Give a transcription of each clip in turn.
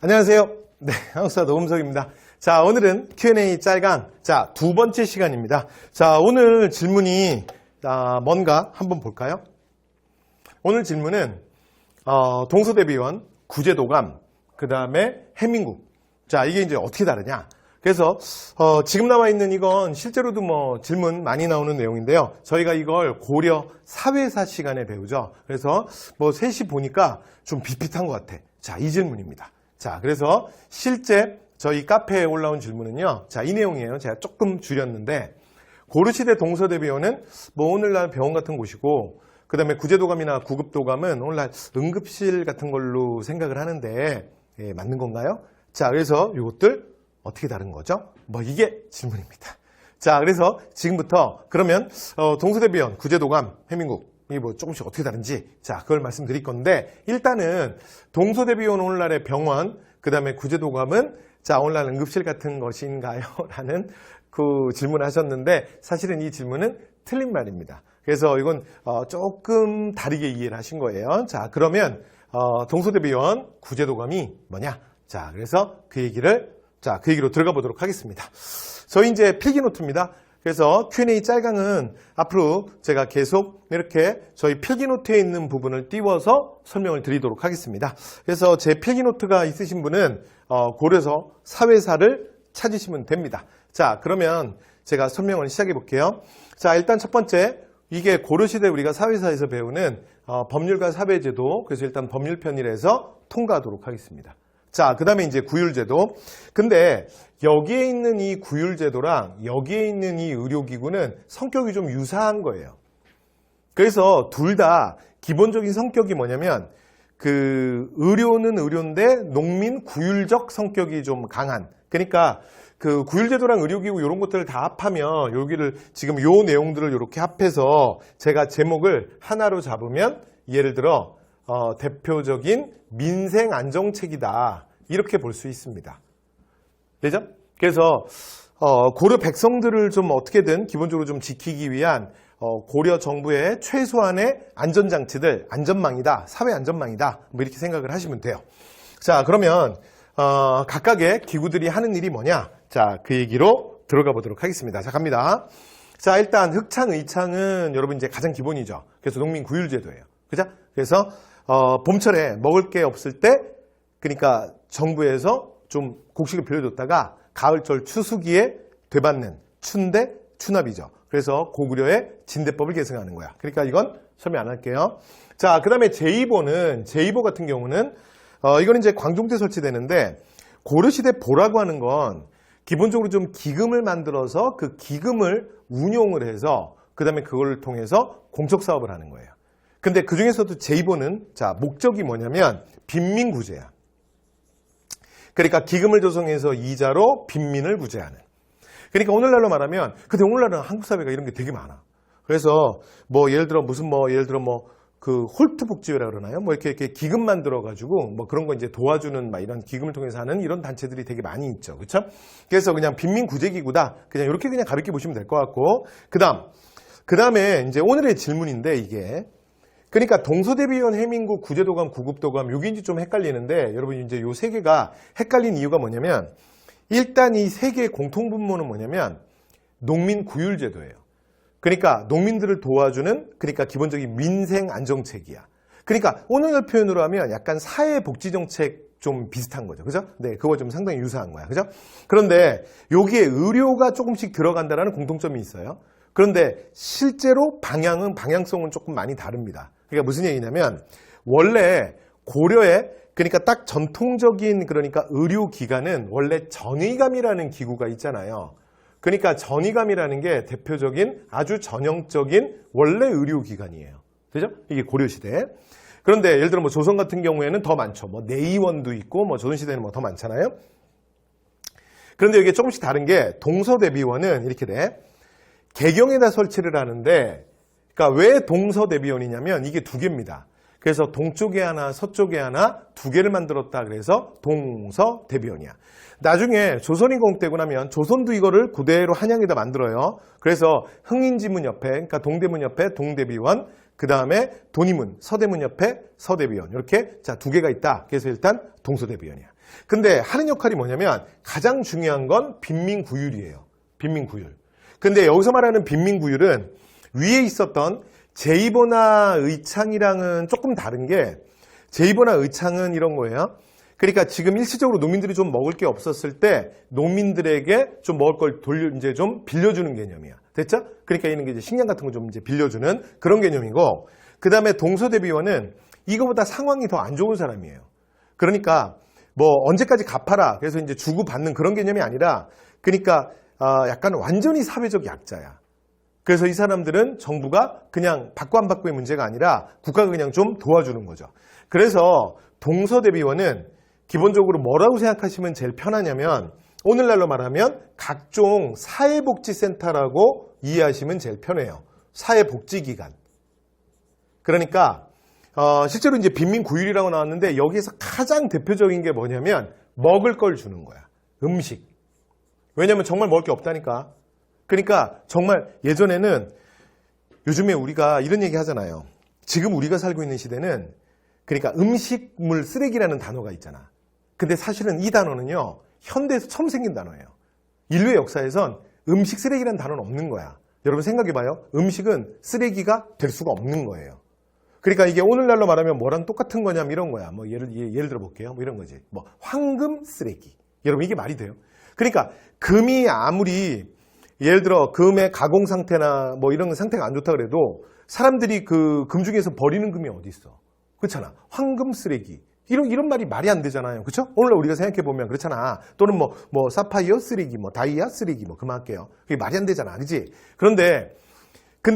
안녕하세요. 네, 한국사 노금석입니다. 자, 오늘은 Q&A 짤강. 자, 두 번째 시간입니다. 자, 오늘 질문이 뭔가 한번 볼까요? 오늘 질문은 동서대비원, 구제도감, 그 다음에 해민국. 자, 이게 이제 어떻게 다르냐? 그래서 지금 나와 있는 이건 실제로도 뭐 질문 많이 나오는 내용인데요. 저희가 이걸 고려 사회사 시간에 배우죠. 그래서 뭐 셋이 보니까 좀 비슷한 것 같아. 자, 이 질문입니다. 자, 그래서 실제 저희 카페에 올라온 질문은요. 자, 이 내용이에요. 제가 조금 줄였는데 고려시대 동서대비원은 뭐 오늘날 병원 같은 곳이고 그 다음에 구제도감이나 구급도감은 오늘날 응급실 같은 걸로 생각을 하는데 맞는 건가요? 자, 그래서 이것들 어떻게 다른 거죠? 뭐 이게 질문입니다. 자, 그래서 지금부터 그러면 동서대비원, 구제도감, 해민국 이게 뭐 조금씩 어떻게 다른지 자 그걸 말씀드릴 건데 일단은 동서대비원 오늘날의 병원 그 다음에 구제도감은 자 오늘날 응급실 같은 것인가요? 라는 그 질문을 하셨는데 사실은 이 질문은 틀린 말입니다. 그래서 이건 조금 다르게 이해를 하신 거예요. 자 그러면 동서대비원, 구제도감이 뭐냐? 자 그래서 그 얘기로 들어가 보도록 하겠습니다. 저희 이제 필기노트입니다. 그래서 Q&A 짤강은 앞으로 제가 계속 이렇게 저희 필기노트에 있는 부분을 띄워서 설명을 드리도록 하겠습니다. 그래서 제 필기노트가 있으신 분은 고려서 사회사를 찾으시면 됩니다. 자, 그러면 제가 설명을 시작해 볼게요. 자, 일단 첫 번째, 이게 고려시대 우리가 사회사에서 배우는 법률과 사회제도, 그래서 일단 법률편이라서 통과하도록 하겠습니다. 자, 그 다음에 이제 구율제도. 근데 여기에 있는 이 구율제도랑 여기에 있는 이 의료기구는 성격이 좀 유사한 거예요. 그래서 둘 다 기본적인 성격이 뭐냐면 그 의료는 의료인데 농민 구율적 성격이 좀 강한. 그러니까 그 구율제도랑 의료기구 이런 것들을 다 합하면 여기를 지금 요 내용들을 이렇게 합해서 제가 제목을 하나로 잡으면 예를 들어 대표적인 민생 안정책이다. 이렇게 볼 수 있습니다. 되죠? 그래서 고려 백성들을 좀 어떻게든 기본적으로 좀 지키기 위한 고려 정부의 최소한의 안전장치들, 안전망이다, 사회 안전망이다. 뭐 이렇게 생각을 하시면 돼요. 자, 그러면 각각의 기구들이 하는 일이 뭐냐? 자, 그 얘기로 들어가 보도록 하겠습니다. 자, 갑니다. 자, 일단 흑창, 의창은 여러분 이제 가장 기본이죠. 그래서 농민 구율제도예요. 그죠? 그래서 봄철에 먹을 게 없을 때 그러니까 정부에서 좀 곡식을 빌려줬다가 가을철 추수기에 되받는 춘대 추납이죠. 그래서 고구려의 진대법을 계승하는 거야. 그러니까 이건 설명 안 할게요. 자, 그 다음에 제2보는 제2보 같은 경우는 이건 이제 광종 때 설치되는데 고려시대 보라고 하는 건 기본적으로 좀 기금을 만들어서 그 기금을 운용을 해서 그 다음에 그걸 통해서 공적 사업을 하는 거예요. 근데 그 중에서도 제2보는 자 목적이 뭐냐면 빈민구제야. 그러니까 기금을 조성해서 이자로 빈민을 구제하는. 그러니까 오늘날로 말하면 근데 오늘날은 한국 사회가 이런 게 되게 많아. 그래서 뭐 예를 들어 그 홀트 복지회라 그러나요? 뭐 이렇게 기금 만들어 가지고 뭐 그런 거 이제 도와주는 막 이런 기금을 통해서 하는 이런 단체들이 되게 많이 있죠. 그렇죠? 그래서 그냥 빈민 구제 기구다. 그냥 이렇게 그냥 가볍게 보시면 될 것 같고. 그다음에 이제 오늘의 질문인데 이게 그러니까 동서대비원, 해민국, 구제도감, 구급도감 요게 이제 좀 헷갈리는데 여러분 이제 요 세 개가 헷갈린 이유가 뭐냐면 일단 이 세 개의 공통분모는 뭐냐면 농민 구율제도예요. 그러니까 농민들을 도와주는 그러니까 기본적인 민생 안정책이야. 그러니까 오늘날 표현으로 하면 약간 사회복지정책 좀 비슷한 거죠. 그죠? 네, 그거 좀 상당히 유사한 거야. 그죠? 그런데 여기에 의료가 조금씩 들어간다는 공통점이 있어요. 그런데 실제로 방향성은 조금 많이 다릅니다. 그러니까 무슨 얘기냐면 원래 고려에 그러니까 딱 전통적인 그러니까 의료기관은 원래 전의감이라는 기구가 있잖아요. 그러니까 전의감이라는 게 대표적인 아주 전형적인 원래 의료기관이에요. 그죠? 이게 고려시대. 그런데 예를 들어 뭐 조선 같은 경우에는 더 많죠. 뭐 내의원도 있고 뭐 조선시대는 뭐 더 많잖아요. 그런데 이게 조금씩 다른 게 동서대비원은 이렇게 돼. 개경에다 설치를 하는데 그러니까 왜 동서대비원이냐면 이게 두 개입니다. 그래서 동쪽에 하나 서쪽에 하나 두 개를 만들었다 그래서 동서대비원이야. 나중에 조선이 건국되고 나면 조선도 이거를 그대로 한양에다 만들어요. 그래서 흥인지문 옆에 그러니까 동대문 옆에 동대비원 그 다음에 돈이문, 서대문 옆에 서대비원. 이렇게 자, 두 개가 있다. 그래서 일단 동서대비원이야. 근데 하는 역할이 뭐냐면 가장 중요한 건 빈민구율이에요. 빈민구율. 근데 여기서 말하는 빈민구율은 위에 있었던 제이보나 의창이랑은 조금 다른 게 제이보나 의창은 이런 거예요. 그러니까 지금 일시적으로 농민들이 좀 먹을 게 없었을 때 농민들에게 좀 먹을 걸 이제 좀 빌려주는 개념이야. 됐죠? 그러니까 이런 게 이제 식량 같은 거 좀 이제 빌려주는 그런 개념이고, 그 다음에 동서대비원은 이거보다 상황이 더 안 좋은 사람이에요. 그러니까 뭐 언제까지 갚아라. 그래서 이제 주고받는 그런 개념이 아니라, 그러니까 약간 완전히 사회적 약자야. 그래서 이 사람들은 정부가 그냥 받고 안 받고의 문제가 아니라 국가가 그냥 좀 도와주는 거죠. 그래서 동서대비원은 기본적으로 뭐라고 생각하시면 제일 편하냐면, 오늘날로 말하면 각종 사회복지센터라고 이해하시면 제일 편해요. 사회복지기관. 그러니까 실제로 이제 빈민구율이라고 나왔는데 여기에서 가장 대표적인 게 뭐냐면 먹을 걸 주는 거야. 음식. 왜냐면 정말 먹을 게 없다니까. 그러니까 정말 예전에는, 요즘에 우리가 이런 얘기 하잖아요. 지금 우리가 살고 있는 시대는 그러니까 음식물 쓰레기라는 단어가 있잖아. 근데 사실은 이 단어는요, 현대에서 처음 생긴 단어예요. 인류의 역사에선 음식 쓰레기라는 단어는 없는 거야. 여러분 생각해봐요. 음식은 쓰레기가 될 수가 없는 거예요. 그러니까 이게 오늘날로 말하면 뭐랑 똑같은 거냐면 이런 거야. 뭐 예를 들어 볼게요. 뭐 이런 거지. 뭐 황금 쓰레기. 여러분 이게 말이 돼요? 그러니까 금이 아무리 예를 들어 금의 가공 상태나 뭐 이런 상태가 안 좋다 그래도 사람들이 그 금 중에서 버리는 금이 어디 있어? 그렇잖아. 황금 쓰레기. 이런 말이 말이 안 되잖아요. 그렇죠? 오늘 우리가 생각해 보면 그렇잖아. 또는 뭐 사파이어 쓰레기, 뭐 다이아 쓰레기, 뭐 그만할게요. 그게 말이 안 되잖아. 아니지? 그런데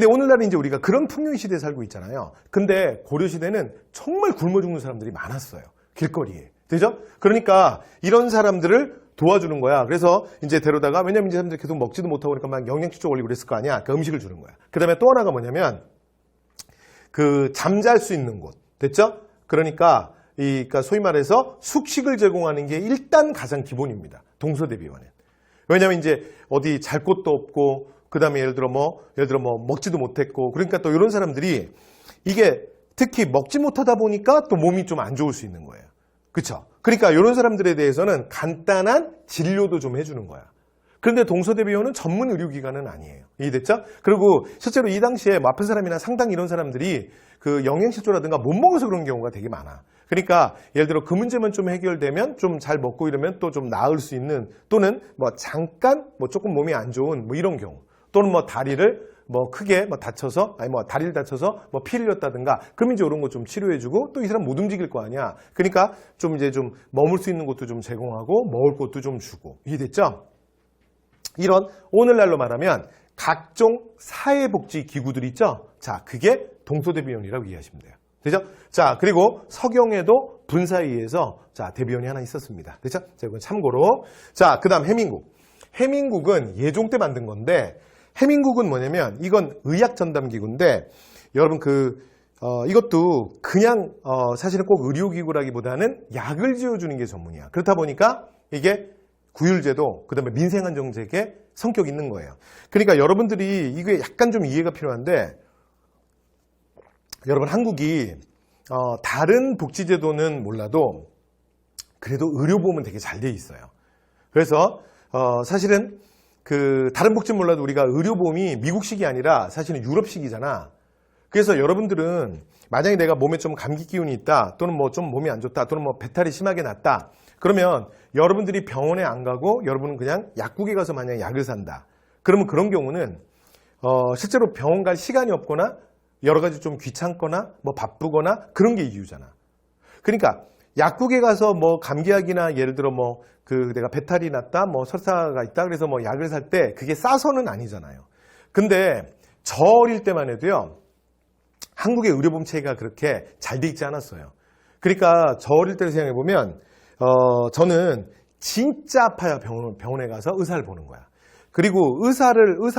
오늘날은 이제 우리가 그런 풍요의 시대에 살고 있잖아요. 근데 고려 시대는 정말 굶어 죽는 사람들이 많았어요. 길거리에. 되죠? 그러니까 이런 사람들을 도와주는 거야. 그래서 이제 데려다가, 왜냐면 이제 사람들이 계속 먹지도 못하고 그러니까 막 영양식 쪽 올리고 그랬을 거 아니야. 그러니까 음식을 주는 거야. 그 다음에 또 하나가 뭐냐면 그 잠잘 수 있는 곳. 됐죠? 그러니까 그러니까 소위 말해서 숙식을 제공하는 게 일단 가장 기본입니다. 동서대비원은. 왜냐면 이제 어디 잘 곳도 없고, 그 다음에 예를 들어 뭐 먹지도 못했고, 그러니까 또 이런 사람들이 이게 특히 먹지 못하다 보니까 또 몸이 좀 안 좋을 수 있는 거예요. 그쵸? 그러니까 이런 사람들에 대해서는 간단한 진료도 좀 해주는 거야. 그런데 동서대비원은 전문 의료기관은 아니에요. 이해됐죠? 그리고 실제로 이 당시에 뭐 아픈 사람이나 상당히 이런 사람들이 그 영양실조라든가 못 먹어서 그런 경우가 되게 많아. 그러니까 예를 들어 그 문제만 좀 해결되면 좀 잘 먹고 이러면 또 좀 나을 수 있는, 또는 뭐 잠깐 뭐 조금 몸이 안 좋은 뭐 이런 경우, 또는 뭐 다리를 뭐 크게 뭐 다쳐서, 아니 뭐 다리를 다쳐서 뭐 피 흘렸다든가, 그러면 이제 이런 거 좀 치료해주고, 또 이 사람 못 움직일 거 아니야. 그러니까 좀 이제 좀 머물 수 있는 곳도 좀 제공하고 먹을 것도 좀 주고. 이해됐죠? 이런 오늘날로 말하면 각종 사회복지 기구들 있죠? 자, 그게 동서대비원이라고 이해하시면 돼요. 되죠? 자, 그리고 서경에도 분사위에서 자, 대비원이 하나 있었습니다. 되죠? 자, 이건 참고로. 자, 그 다음 해민국. 해민국은 예종 때 만든 건데, 해민국은 뭐냐면 이건 의학전담기구인데, 여러분 이것도 그냥 사실은 꼭 의료기구라기보다는 약을 지어주는 게 전문이야. 그렇다 보니까 이게 구율제도, 그 다음에 민생안정제의 성격이 있는 거예요. 그러니까 여러분들이 이게 약간 좀 이해가 필요한데, 여러분 한국이 다른 복지제도는 몰라도 그래도 의료보험은 되게 잘 돼 있어요. 그래서 사실은 다른 복지는 몰라도 우리가 의료보험이 미국식이 아니라 사실은 유럽식이잖아. 그래서 여러분들은 만약에 내가 몸에 좀 감기 기운이 있다, 또는 뭐 좀 몸이 안 좋다, 또는 뭐 배탈이 심하게 났다, 그러면 여러분들이 병원에 안 가고 여러분은 그냥 약국에 가서 만약에 약을 산다. 그러면 그런 경우는 실제로 병원 갈 시간이 없거나 여러 가지 좀 귀찮거나 뭐 바쁘거나 그런 게 이유잖아. 그러니까 약국에 가서 뭐 감기약이나 예를 들어 뭐 내가 배탈이 났다, 뭐 설사가 있다, 그래서 뭐 약을 살 때 그게 싸서는 아니잖아요. 근데 저 어릴 때만 해도요, 한국의 의료보험 체계가 그렇게 잘 돼 있지 않았어요. 그러니까 저 어릴 때를 생각해 보면 저는 진짜 아파야 병원에 가서 의사를 보는 거야. 그리고 의사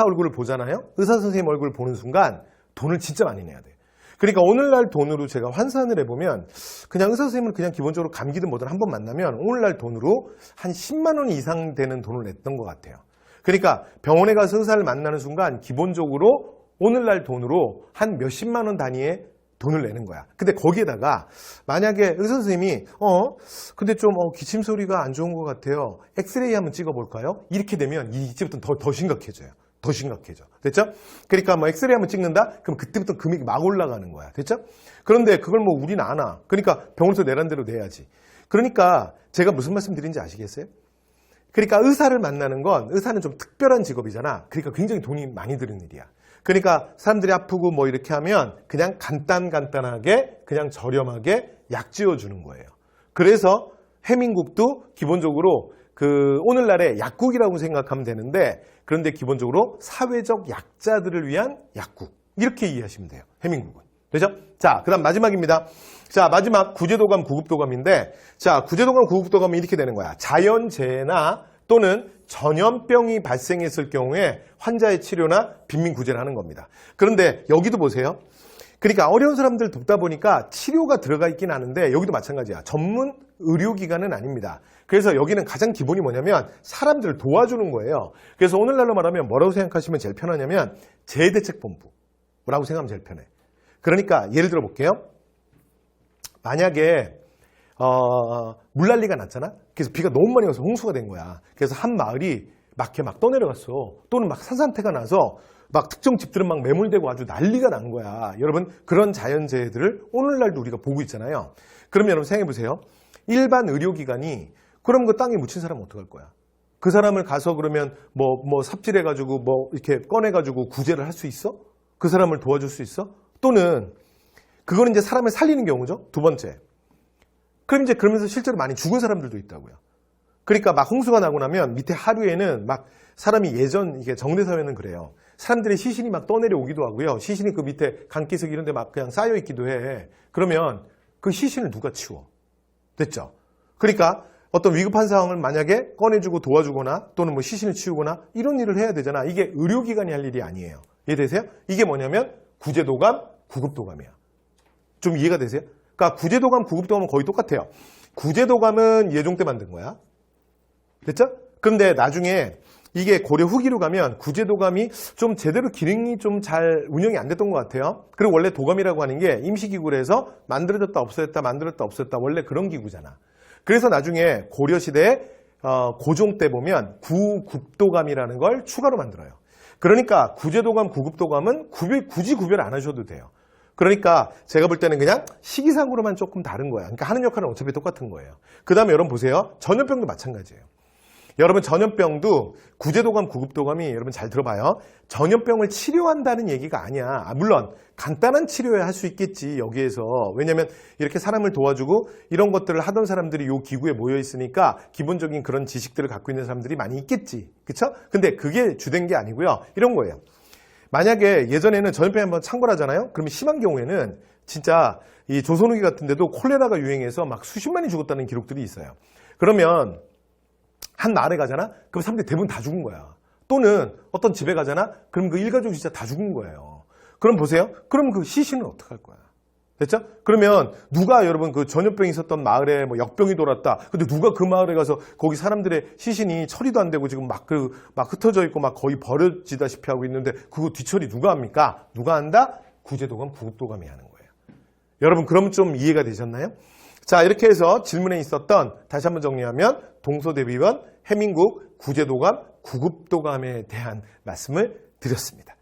얼굴을 보잖아요. 의사 선생님 얼굴을 보는 순간 돈을 진짜 많이 내야 돼. 그러니까 오늘날 돈으로 제가 환산을 해보면 그냥 의사 선생님을 그냥 기본적으로 감기든 뭐든 한번 만나면 오늘날 돈으로 한 10만 원 이상 되는 돈을 냈던 것 같아요. 그러니까 병원에 가서 의사를 만나는 순간 기본적으로 오늘날 돈으로 한 몇십만 원 단위의 돈을 내는 거야. 근데 거기에다가 만약에 의사 선생님이 근데 좀 기침 소리가 안 좋은 것 같아요. 엑스레이 한번 찍어볼까요? 이렇게 되면 이제부터 더 심각해져요. 더 심각해져. 됐죠? 그러니까 뭐 엑스레이 한번 찍는다? 그럼 그때부터 금액이 막 올라가는 거야. 됐죠? 그런데 그걸 뭐 우리는 안 와. 그러니까 병원에서 내란 대로 내야지. 그러니까 제가 무슨 말씀 드린지 아시겠어요? 그러니까 의사를 만나는 건 의사는 좀 특별한 직업이잖아. 그러니까 굉장히 돈이 많이 드는 일이야. 그러니까 사람들이 아프고 뭐 이렇게 하면 그냥 간단하게 그냥 저렴하게 약 지어주는 거예요. 그래서 해민국도 기본적으로 그 오늘날의 약국이라고 생각하면 되는데 그런데 기본적으로 사회적 약자들을 위한 약국 이렇게 이해하시면 돼요. 해민국은. 되죠? 자, 그 다음 마지막입니다. 자, 마지막 구제도감, 구급도감인데 자, 구제도감, 구급도감은 이렇게 되는 거야. 자연재해나 또는 전염병이 발생했을 경우에 환자의 치료나 빈민구제를 하는 겁니다. 그런데 여기도 보세요. 그러니까 어려운 사람들 돕다 보니까 치료가 들어가 있긴 하는데 여기도 마찬가지야. 전문 의료기관은 아닙니다. 그래서 여기는 가장 기본이 뭐냐면 사람들을 도와주는 거예요. 그래서 오늘날로 말하면 뭐라고 생각하시면 제일 편하냐면 재해대책본부라고 생각하면 제일 편해. 그러니까 예를 들어 볼게요. 만약에 물난리가 났잖아. 그래서 비가 너무 많이 와서 홍수가 된 거야. 그래서 한 마을이 막 떠내려갔어. 또는 막 산사태가 나서 막 특정 집들은 막 매몰되고 아주 난리가 난 거야. 여러분 그런 자연재해들을 오늘날도 우리가 보고 있잖아요. 그러면 여러분 생각해 보세요. 일반 의료기관이 그럼 그 땅에 묻힌 사람은 어떡할 거야? 그 사람을 가서 그러면 뭐 삽질해가지고 뭐 이렇게 꺼내가지고 구제를 할 수 있어? 그 사람을 도와줄 수 있어? 또는 그거는 이제 사람을 살리는 경우죠. 두 번째. 그럼 이제 그러면서 실제로 많이 죽은 사람들도 있다고요. 그러니까 막 홍수가 나고 나면 밑에 하류에는 막 사람이 예전 이게 정대사회는 그래요. 사람들의 시신이 막 떠내려오기도 하고요. 시신이 그 밑에 강기슭 이런 데 막 그냥 쌓여 있기도 해. 그러면 그 시신을 누가 치워? 됐죠? 그러니까 어떤 위급한 상황을 만약에 꺼내주고 도와주거나 또는 뭐 시신을 치우거나 이런 일을 해야 되잖아. 이게 의료기관이 할 일이 아니에요. 이해되세요? 이게 뭐냐면 구제도감, 구급도감이야. 좀 이해가 되세요? 그러니까 구제도감, 구급도감은 거의 똑같아요. 구제도감은 예종 때 만든 거야. 됐죠? 그런데 나중에 이게 고려 후기로 가면 구제도감이 좀 제대로 기능이 좀 잘 운영이 안 됐던 것 같아요. 그리고 원래 도감이라고 하는 게 임시기구로 해서 만들어졌다 없어졌다 만들었다 없어졌다 원래 그런 기구잖아. 그래서 나중에 고려시대 고종 때 보면 구급도감이라는 걸 추가로 만들어요. 그러니까 구제도감, 구급도감은 굳이 구별 안 하셔도 돼요. 그러니까 제가 볼 때는 그냥 시기상으로만 조금 다른 거야. 그러니까 하는 역할은 어차피 똑같은 거예요. 그 다음에 여러분 보세요. 전염병도 마찬가지예요. 여러분 전염병도 구제도감, 구급도감이 여러분 잘 들어봐요. 전염병을 치료한다는 얘기가 아니야. 물론 간단한 치료야 할 수 있겠지 여기에서. 왜냐면 이렇게 사람을 도와주고 이런 것들을 하던 사람들이 이 기구에 모여 있으니까 기본적인 그런 지식들을 갖고 있는 사람들이 많이 있겠지. 그쵸? 근데 그게 주된 게 아니고요. 이런 거예요. 만약에 예전에는 전염병이 한번 창궐하잖아요. 그러면 심한 경우에는 진짜 이 조선 후기 같은 데도 콜레라가 유행해서 막 수십만이 죽었다는 기록들이 있어요. 그러면 한 마을에 가잖아? 그럼 사람들이 대부분 다 죽은 거야. 또는 어떤 집에 가잖아? 그럼 그 일가족이 진짜 다 죽은 거예요. 그럼 보세요. 그럼 그 시신은 어떡할 거야? 됐죠? 그러면 누가 여러분 그 전염병이 있었던 마을에 뭐 역병이 돌았다. 근데 누가 그 마을에 가서 거기 사람들의 시신이 처리도 안 되고 지금 막 흩어져 있고 막 거의 버려지다시피 하고 있는데 그거 뒤처리 누가 합니까? 누가 한다? 구제도감, 구급도감이 하는 거예요. 여러분 그럼 좀 이해가 되셨나요? 자, 이렇게 해서 질문에 있었던 다시 한번 정리하면 동서대비원, 해민국, 구제도감, 구급도감에 대한 말씀을 드렸습니다.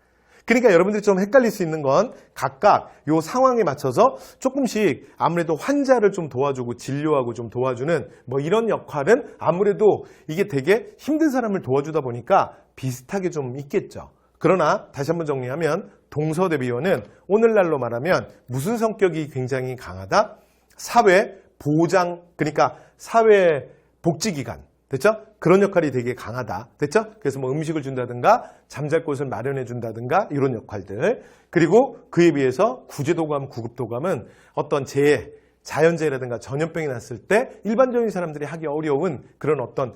그러니까 여러분들이 좀 헷갈릴 수 있는 건 각각 요 상황에 맞춰서 조금씩 아무래도 환자를 좀 도와주고 진료하고 좀 도와주는 뭐 이런 역할은 아무래도 이게 되게 힘든 사람을 도와주다 보니까 비슷하게 좀 있겠죠. 그러나 다시 한번 정리하면 동서대비원은 오늘날로 말하면 무슨 성격이 굉장히 강하다? 사회 보장, 그러니까 사회 복지기관. 됐죠? 그런 역할이 되게 강하다. 됐죠? 그래서 뭐 음식을 준다든가 잠잘 곳을 마련해 준다든가 이런 역할들. 그리고 그에 비해서 구제도감, 구급도감은 어떤 재해, 자연재해라든가 전염병이 났을 때 일반적인 사람들이 하기 어려운 그런 어떤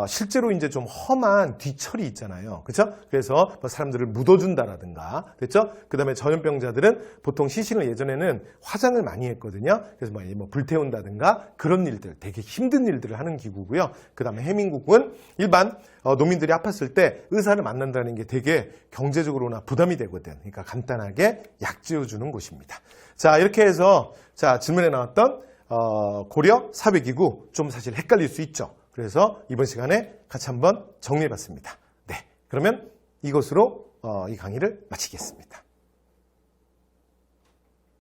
실제로 이제 좀 험한 뒤처리 있잖아요. 그렇죠? 그래서 뭐 사람들을 묻어준다라든가, 그렇죠? 그다음에 전염병자들은 보통 시신을 예전에는 화장을 많이 했거든요. 그래서 뭐 불태운다든가 그런 일들, 되게 힘든 일들을 하는 기구고요. 그다음에 해민국은 일반 농민들이 아팠을 때 의사를 만난다는 게 되게 경제적으로나 부담이 되거든. 그러니까 간단하게 약 지어주는 곳입니다. 자, 이렇게 해서 자, 질문에 나왔던 고려 사회기구 좀 사실 헷갈릴 수 있죠. 그래서 이번 시간에 같이 한번 정리해봤습니다. 네, 그러면 이것으로 이 강의를 마치겠습니다.